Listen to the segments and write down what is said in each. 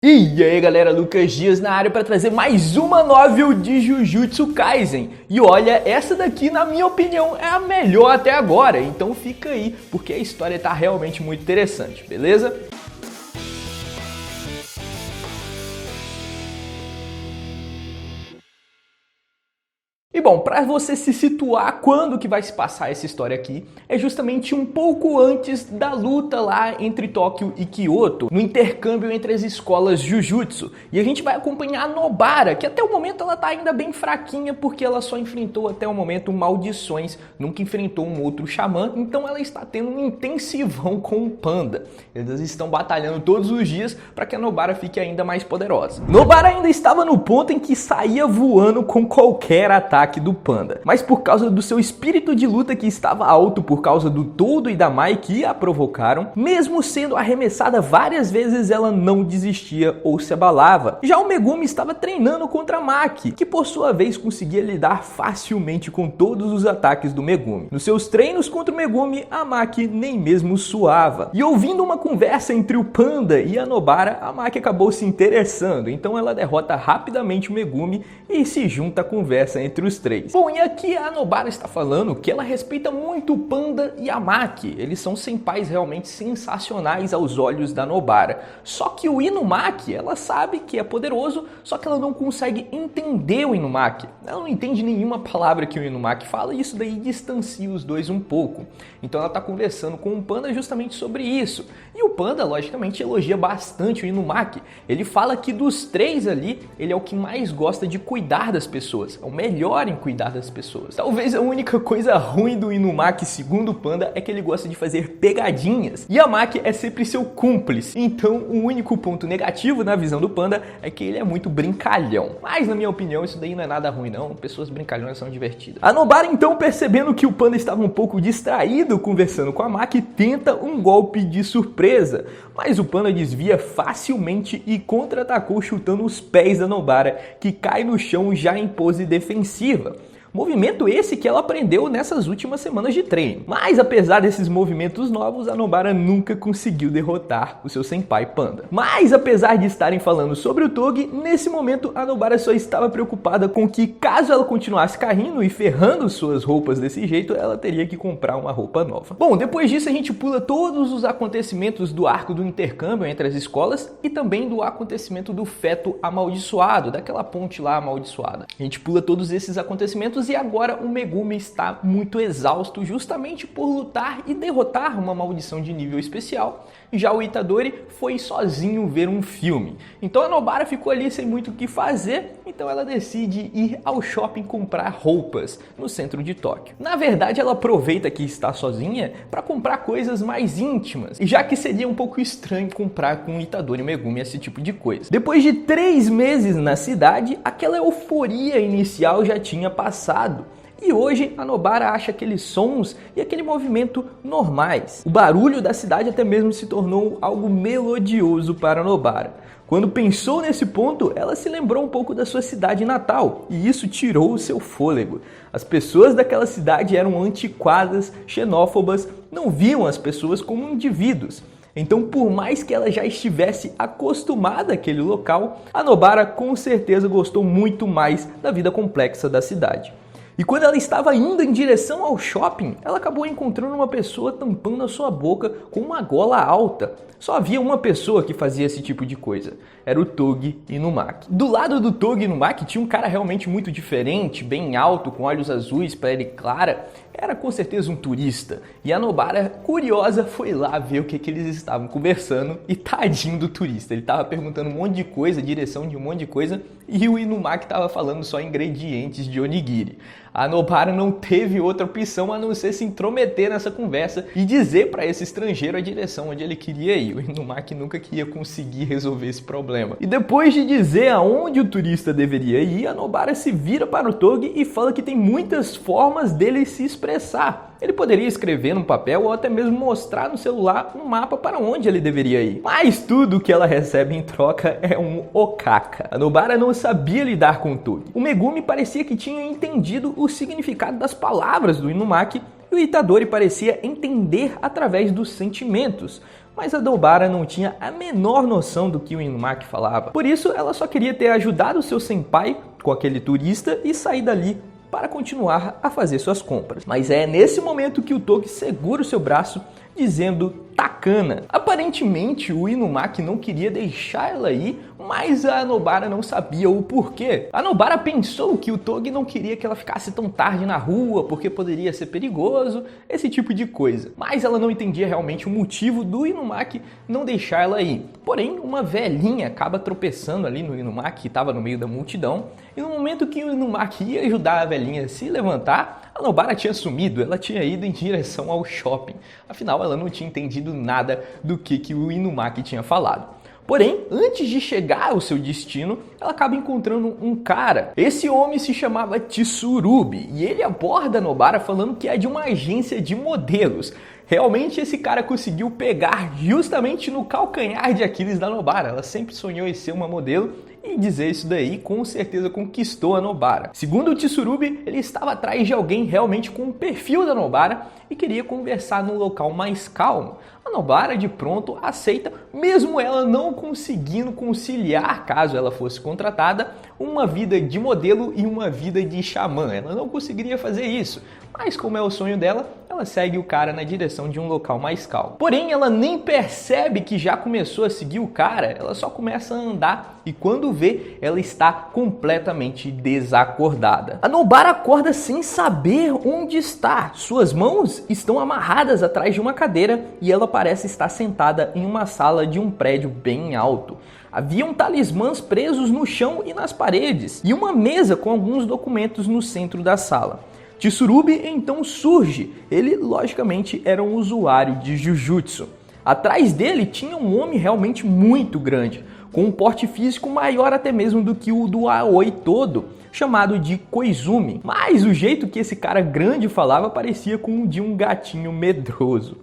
E aí galera, Lucas Dias na área para trazer mais uma novel de Jujutsu Kaisen. E olha, essa daqui na minha opinião é a melhor até agora, então fica aí, porque a história tá realmente muito interessante, beleza? E bom, para você se situar quando que vai se passar essa história aqui, é justamente um pouco antes da luta lá entre Tóquio e Kyoto, no intercâmbio entre as escolas Jujutsu. E a gente vai acompanhar a Nobara, que até o momento ela tá ainda bem fraquinha, porque ela só enfrentou até o momento maldições, nunca enfrentou um outro xamã, então ela está tendo um intensivão com o Panda. Eles estão batalhando todos os dias para que a Nobara fique ainda mais poderosa. Nobara ainda estava no ponto em que saía voando com qualquer ataque do Panda, mas por causa do seu espírito de luta que estava alto por causa do Todo e da Mai que a provocaram, mesmo sendo arremessada várias vezes, ela não desistia ou se abalava. Já o Megumi estava treinando contra a Maki, que por sua vez conseguia lidar facilmente com todos os ataques do Megumi. Nos seus treinos contra o Megumi, a Maki nem mesmo suava. E ouvindo uma conversa entre o Panda e a Nobara, a Maki acabou se interessando, então ela derrota rapidamente o Megumi e se junta à conversa entre os três. Bom, e aqui a Nobara está falando que ela respeita muito o Panda e a Maki. Eles são senpais realmente sensacionais aos olhos da Nobara. Só que o Inumaki, ela sabe que é poderoso, só que ela não consegue entender o Inumaki. Ela não entende nenhuma palavra que o Inumaki fala e isso daí distancia os dois um pouco. Então ela está conversando com o Panda justamente sobre isso. E o Panda, logicamente, elogia bastante o Inumaki. Ele fala que dos três ali, ele é o que mais gosta de cuidar das pessoas. É o melhor em cuidar das pessoas. Talvez a única coisa ruim do Inumaki, segundo o Panda, é que ele gosta de fazer pegadinhas. E a Maki é sempre seu cúmplice. Então, o único ponto negativo na visão do Panda é que ele é muito brincalhão. Mas, na minha opinião, isso daí não é nada ruim, não. Pessoas brincalhões são divertidas. A Nobara, então, percebendo que o Panda estava um pouco distraído conversando com a Maki, tenta um golpe de surpresa. Mas o Panda desvia facilmente e contra-atacou chutando os pés da Nobara, que cai no chão já em pose defensiva. Movimento esse que ela aprendeu nessas últimas semanas de treino. Mas apesar desses movimentos novos, a Nobara nunca conseguiu derrotar o seu senpai Panda. Mas apesar de estarem falando sobre o Togi, nesse momento a Nobara só estava preocupada com que caso ela continuasse caindo e ferrando suas roupas desse jeito, ela teria que comprar uma roupa nova. Bom, depois disso a gente pula todos os acontecimentos do arco do intercâmbio entre as escolas e também do acontecimento do feto amaldiçoado, daquela ponte lá amaldiçoada. A gente pula todos esses acontecimentos e agora o Megumi está muito exausto justamente por lutar e derrotar uma maldição de nível especial. Já o Itadori foi sozinho ver um filme. Então a Nobara ficou ali sem muito o que fazer, então ela decide ir ao shopping comprar roupas no centro de Tóquio. Na verdade, ela aproveita que está sozinha para comprar coisas mais íntimas, já que seria um pouco estranho comprar com o Itadori e o Megumi esse tipo de coisa. Depois de 3 meses na cidade, aquela euforia inicial já tinha passado. E hoje a Nobara acha aqueles sons e aquele movimento normais. O barulho da cidade até mesmo se tornou algo melodioso para a Nobara. Quando pensou nesse ponto, ela se lembrou um pouco da sua cidade natal e isso tirou o seu fôlego. As pessoas daquela cidade eram antiquadas, xenófobas, não viam as pessoas como indivíduos. Então, por mais que ela já estivesse acostumada àquele local, a Nobara com certeza gostou muito mais da vida complexa da cidade. E quando ela estava indo em direção ao shopping, ela acabou encontrando uma pessoa tampando a sua boca com uma gola alta. Só havia uma pessoa que fazia esse tipo de coisa. Era o Togi Inumaki. Do lado do Togi Inumaki tinha um cara realmente muito diferente, bem alto, com olhos azuis, pele clara. Era com certeza um turista. E a Nobara, curiosa, foi lá ver o que eles estavam conversando. E tadinho do turista, ele estava perguntando um monte de coisa, direção de um monte de coisa. E o Inumaki estava falando só ingredientes de onigiri. A Nobara não teve outra opção a não ser se intrometer nessa conversa e dizer para esse estrangeiro a direção onde ele queria ir. O Inumaki nunca que ia conseguir resolver esse problema. E depois de dizer aonde o turista deveria ir, a Nobara se vira para o Togi e fala que tem muitas formas dele se expressar. Ele poderia escrever num papel ou até mesmo mostrar no celular um mapa para onde ele deveria ir. Mas tudo que ela recebe em troca é um okaka. A Nobara não sabia lidar com o Togi. O Megumi parecia que tinha entendido o significado das palavras do Inumaki e o Itadori parecia entender através dos sentimentos. Mas a Nobara não tinha a menor noção do que o Inumaki falava. Por isso, ela só queria ter ajudado o seu senpai com aquele turista e sair dali para continuar a fazer suas compras. Mas é nesse momento que o Toki segura o seu braço, dizendo Takana. Aparentemente, o Inumaki não queria deixar ela ir, mas a Nobara não sabia o porquê. A Nobara pensou que o Togi não queria que ela ficasse tão tarde na rua, porque poderia ser perigoso, esse tipo de coisa. Mas ela não entendia realmente o motivo do Inumaki não deixar ela ir. Porém, uma velhinha acaba tropeçando ali no Inumaki, que estava no meio da multidão, e no momento que o Inumaki ia ajudar a velhinha a se levantar, a Nobara tinha sumido, ela tinha ido em direção ao shopping. Afinal, ela não tinha entendido nada do que o Inumaki tinha falado. Porém, antes de chegar ao seu destino, ela acaba encontrando um cara. Esse homem se chamava Tsurubi e ele aborda a Nobara falando que é de uma agência de modelos. Realmente esse cara conseguiu pegar justamente no calcanhar de Aquiles da Nobara. Ela sempre sonhou em ser uma modelo e dizer isso daí com certeza conquistou a Nobara. Segundo o Tsurubi, ele estava atrás de alguém realmente com o perfil da Nobara e queria conversar num local mais calmo. A Nobara de pronto aceita, mesmo ela não conseguindo conciliar, caso ela fosse contratada, uma vida de modelo e uma vida de xamã. Ela não conseguiria fazer isso, mas como é o sonho dela, ela segue o cara na direção de um local mais calmo. Porém, ela nem percebe que já começou a seguir o cara, ela só começa a andar e quando vê, ela está completamente desacordada. A Nobara acorda sem saber onde está. Suas mãos estão amarradas atrás de uma cadeira e ela parece estar sentada em uma sala de um prédio bem alto. Haviam talismãs presos no chão e nas paredes e uma mesa com alguns documentos no centro da sala. Tsurubi então surge. Ele, logicamente, era um usuário de Jujutsu. Atrás dele tinha um homem realmente muito grande, com um porte físico maior até mesmo do que o do Aoi todo, chamado de Koizumi. Mas o jeito que esse cara grande falava parecia com o de um gatinho medroso.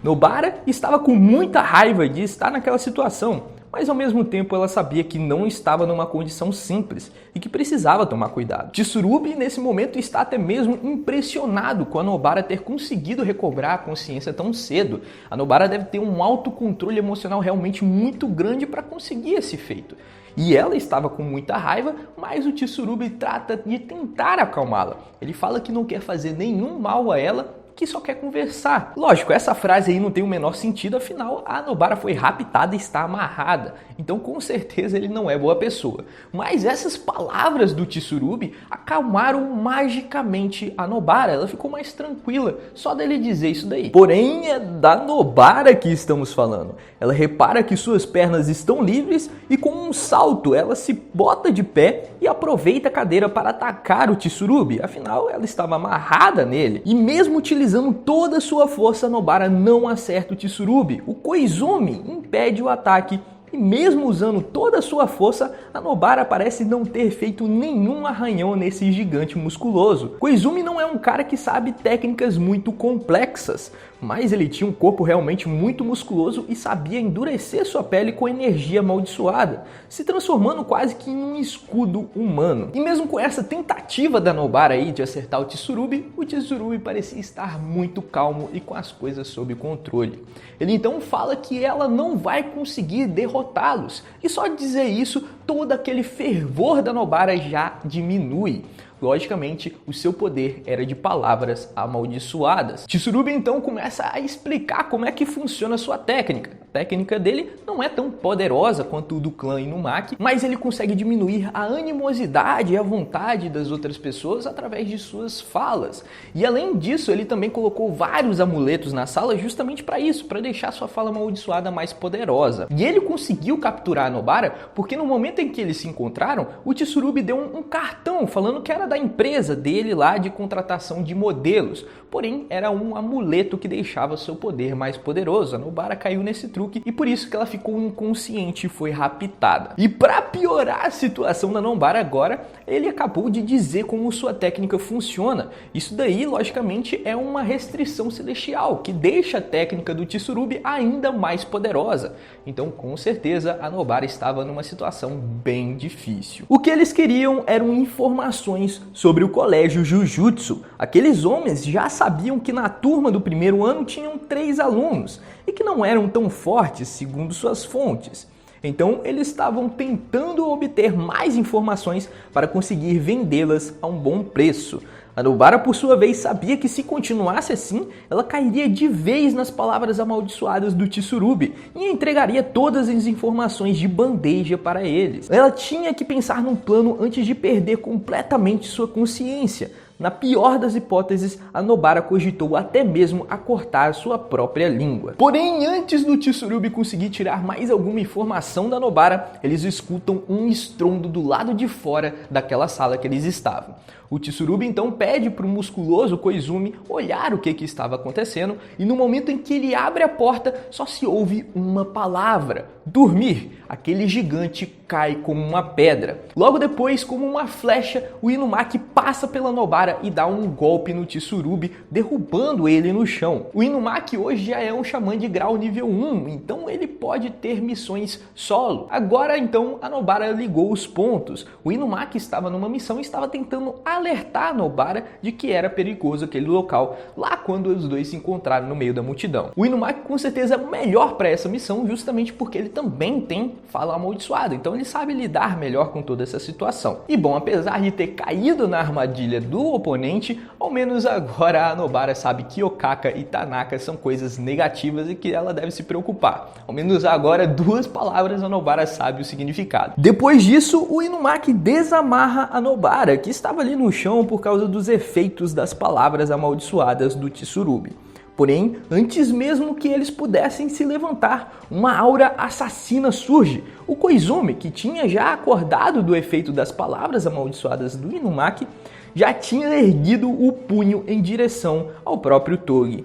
Nobara estava com muita raiva de estar naquela situação, mas ao mesmo tempo ela sabia que não estava numa condição simples e que precisava tomar cuidado. Tsurubi nesse momento está até mesmo impressionado com a Nobara ter conseguido recobrar a consciência tão cedo. A Nobara deve ter um autocontrole emocional realmente muito grande para conseguir esse feito. E ela estava com muita raiva, mas o Tsurubi trata de tentar acalmá-la. Ele fala que não quer fazer nenhum mal a ela, que só quer conversar. Lógico, essa frase aí não tem o menor sentido, afinal a Nobara foi raptada e está amarrada. Então com certeza ele não é boa pessoa. Mas essas palavras do Tsurubi acalmaram magicamente a Nobara. Ela ficou mais tranquila só dele dizer isso daí. Porém é da Nobara que estamos falando. Ela repara que suas pernas estão livres e com um salto ela se bota de pé e aproveita a cadeira para atacar o Tsurubi. Afinal ela estava amarrada nele. E mesmo utilizando toda a sua força, a Nobara não acerta o Tsurubi. O Koizumi impede o ataque e mesmo usando toda a sua força, a Nobara parece não ter feito nenhum arranhão nesse gigante musculoso. Koizumi não é um cara que sabe técnicas muito complexas, mas ele tinha um corpo realmente muito musculoso e sabia endurecer sua pele com energia amaldiçoada, se transformando quase que em um escudo humano. E mesmo com essa tentativa da Nobara aí de acertar o Tsurubi parecia estar muito calmo e com as coisas sob controle. Ele então fala que ela não vai conseguir derrotá-los, e só de dizer isso, todo aquele fervor da Nobara já diminui. Logicamente, o seu poder era de palavras amaldiçoadas. Tsurubi então começa a explicar como é que funciona a sua técnica. A técnica dele não é tão poderosa quanto o do clã Inumaki, mas ele consegue diminuir a animosidade e a vontade das outras pessoas através de suas falas. E além disso, ele também colocou vários amuletos na sala justamente para isso, para deixar sua fala amaldiçoada mais poderosa. E ele conseguiu capturar a Nobara porque no momento em que eles se encontraram, o Tsurubi deu um cartão falando que era da empresa dele lá de contratação de modelos, porém era um amuleto que deixava seu poder mais poderoso. A Nobara caiu nesse truque e por isso que ela ficou inconsciente e foi raptada. E para piorar a situação da Nobara agora, ele acabou de dizer como sua técnica funciona. Isso daí, logicamente, é uma restrição celestial que deixa a técnica do Tsurubi ainda mais poderosa. Então, com certeza, a Nobara estava numa situação bem difícil. O que eles queriam eram informações sobre o colégio Jujutsu. Aqueles homens já sabiam que na turma do primeiro ano tinham 3 alunos e que não eram tão fortes segundo suas fontes. Então eles estavam tentando obter mais informações para conseguir vendê-las a um bom preço. A Nobara, por sua vez, sabia que se continuasse assim, ela cairia de vez nas palavras amaldiçoadas do Tsurubi e entregaria todas as informações de bandeja para eles. Ela tinha que pensar num plano antes de perder completamente sua consciência. Na pior das hipóteses, a Nobara cogitou até mesmo a cortar sua própria língua. Porém, antes do Tsurubi conseguir tirar mais alguma informação da Nobara, eles escutam um estrondo do lado de fora daquela sala que eles estavam. O Tsurubi então pede para o musculoso Koizumi olhar o que estava acontecendo e no momento em que ele abre a porta, só se ouve uma palavra: dormir. Aquele gigante cai como uma pedra. Logo depois, como uma flecha, o Inumaki passa pela Nobara e dá um golpe no Tsurubi, derrubando ele no chão. O Inumaki hoje já é um xamã de grau nível 1, então ele pode ter missões solo. Agora então a Nobara ligou os pontos. O Inumaki estava numa missão e estava tentando alertar a Nobara de que era perigoso aquele local, lá quando os dois se encontraram no meio da multidão. O Inumaki com certeza é melhor para essa missão, justamente porque ele também tem fala amaldiçoada, então ele sabe lidar melhor com toda essa situação. E bom, apesar de ter caído na armadilha do oponente, ao menos agora a Nobara sabe que Okaka e Tanaka são coisas negativas e que ela deve se preocupar. Ao menos agora, duas palavras a Nobara sabe o significado. Depois disso, o Inumaki desamarra a Nobara, que estava ali no chão por causa dos efeitos das palavras amaldiçoadas do Tsurubi. Porém, antes mesmo que eles pudessem se levantar, uma aura assassina surge. O Koizumi, que tinha já acordado do efeito das palavras amaldiçoadas do Inumaki, já tinha erguido o punho em direção ao próprio Togi.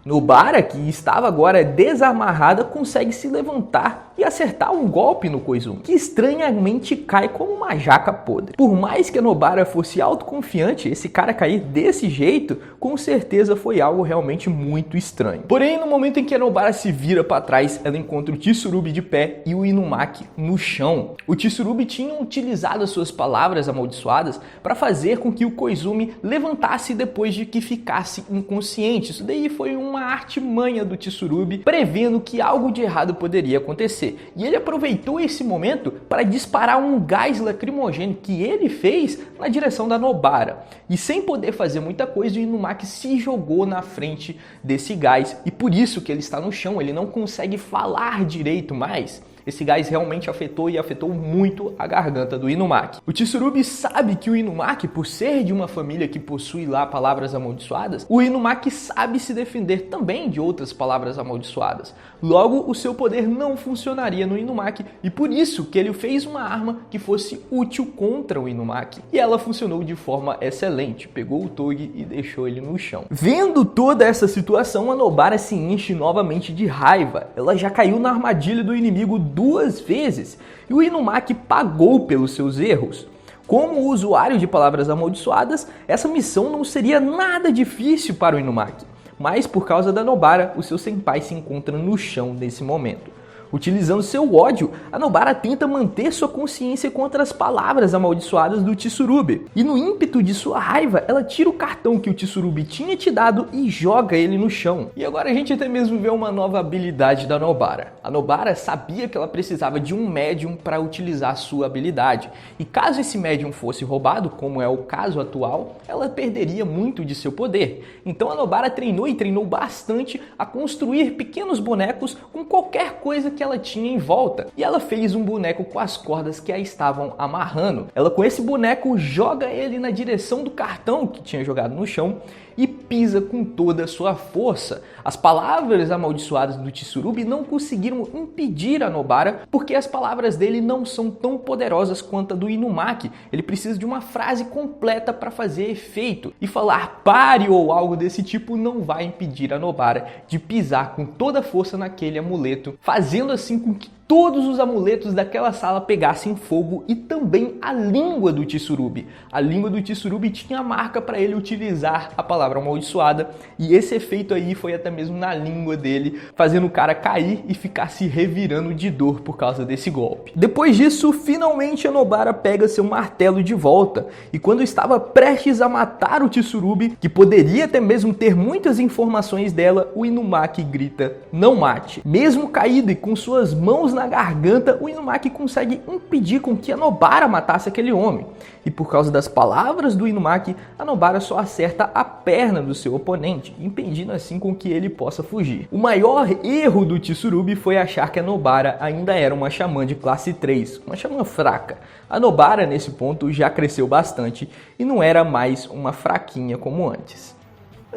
Nobara, que estava agora desamarrada, consegue se levantar e acertar um golpe no Koizumi, que estranhamente cai como uma jaca podre. Por mais que a Nobara fosse autoconfiante, esse cara cair desse jeito, com certeza foi algo realmente muito estranho. Porém, no momento em que a Nobara se vira para trás, ela encontra o Tsurubi de pé e o Inumaki no chão. O Tsurubi tinha utilizado as suas palavras amaldiçoadas para fazer com que o Koizumi levantasse depois de que ficasse inconsciente. Isso daí foi uma artimanha do Tsurubi, prevendo que algo de errado poderia acontecer. E ele aproveitou esse momento para disparar um gás lacrimogêneo que ele fez na direção da Nobara. E sem poder fazer muita coisa, o Inumaki se jogou na frente desse gás. E por isso que ele está no chão, ele não consegue falar direito mais. Esse gás realmente afetou e afetou muito a garganta do Inumaki. O Tsurubi sabe que o Inumaki, por ser de uma família que possui lá palavras amaldiçoadas, o Inumaki sabe se defender também de outras palavras amaldiçoadas. Logo, o seu poder não funcionaria no Inumaki e por isso que ele fez uma arma que fosse útil contra o Inumaki. E ela funcionou de forma excelente, pegou o Togi e deixou ele no chão. Vendo toda essa situação, a Nobara se enche novamente de raiva. Ela já caiu na armadilha do inimigo 2 vezes e o Inumaki pagou pelos seus erros. Como usuário de palavras amaldiçoadas, essa missão não seria nada difícil para o Inumaki, mas por causa da Nobara, o seu senpai se encontra no chão nesse momento. Utilizando seu ódio, a Nobara tenta manter sua consciência contra as palavras amaldiçoadas do Tsurubi. E no ímpeto de sua raiva, ela tira o cartão que o Tsurubi tinha te dado e joga ele no chão. E agora a gente até mesmo vê uma nova habilidade da Nobara. A Nobara sabia que ela precisava de um médium para utilizar sua habilidade. E caso esse médium fosse roubado, como é o caso atual, ela perderia muito de seu poder. Então a Nobara treinou e treinou bastante a construir pequenos bonecos com qualquer coisa que ela tinha em volta. E ela fez um boneco com as cordas que a estavam amarrando. Ela com esse boneco joga ele na direção do cartão que tinha jogado no chão e pisa com toda a sua força. As palavras amaldiçoadas do Tsurubi não conseguiram impedir a Nobara, porque as palavras dele não são tão poderosas quanto a do Inumaki. Ele precisa de uma frase completa para fazer efeito. E falar pare ou algo desse tipo não vai impedir a Nobara de pisar com toda a força naquele amuleto, fazendo assim com que todos os amuletos daquela sala pegassem fogo e também a língua do Tsurubi. A língua do Tsurubi tinha a marca para ele utilizar a palavra amaldiçoada e esse efeito aí foi até mesmo na língua dele, fazendo o cara cair e ficar se revirando de dor por causa desse golpe. Depois disso, finalmente a Nobara pega seu martelo de volta e quando estava prestes a matar o Tsurubi, que poderia até mesmo ter muitas informações dela, o Inumaki grita: "Não mate". Mesmo caído e com suas mãos na garganta, o Inumaki consegue impedir com que a Nobara matasse aquele homem. E por causa das palavras do Inumaki, a Nobara só acerta a perna do seu oponente, impedindo assim com que ele possa fugir. O maior erro do Tsurubi foi achar que a Nobara ainda era uma xamã de classe 3, uma xamã fraca. A Nobara, nesse ponto, já cresceu bastante e não era mais uma fraquinha como antes.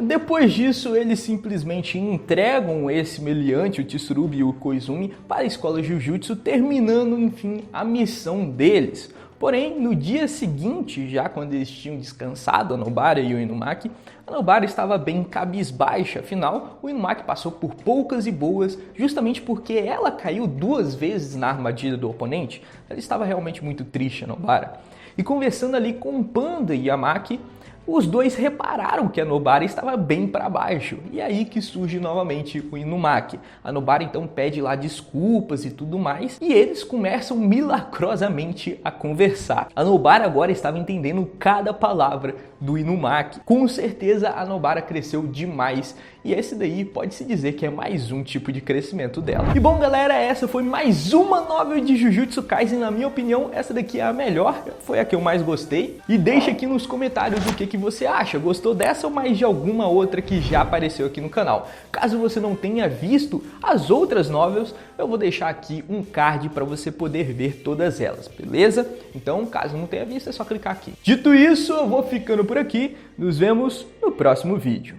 Depois disso, eles simplesmente entregam esse meliante, o Tsurubi e o Koizumi, para a escola Jujutsu, terminando, enfim, a missão deles. Porém, no dia seguinte, já quando eles tinham descansado, a Nobara e o Inumaki, a Nobara estava bem cabisbaixa, afinal, o Inumaki passou por poucas e boas, justamente porque ela caiu 2 vezes na armadilha do oponente. Ela estava realmente muito triste, a Nobara. E conversando ali com Panda e Yamaki, os dois repararam que a Nobara estava bem para baixo, e aí que surge novamente o Inumaki. A Nobara então pede lá desculpas e tudo mais, e eles começam milagrosamente a conversar. A Nobara agora estava entendendo cada palavra do Inumaki. Com certeza a Nobara cresceu demais, e esse daí pode-se dizer que é mais um tipo de crescimento dela. E bom galera, essa foi mais uma novel de Jujutsu Kaisen. Na minha opinião, essa daqui é a melhor, foi a que eu mais gostei. E deixa aqui nos comentários o que você acha. Gostou dessa ou mais de alguma outra que já apareceu aqui no canal? Caso você não tenha visto as outras novels, eu vou deixar aqui um card para você poder ver todas elas, beleza? Então, caso não tenha visto, é só clicar aqui. Dito isso, eu vou ficando por aqui. Nos vemos no próximo vídeo.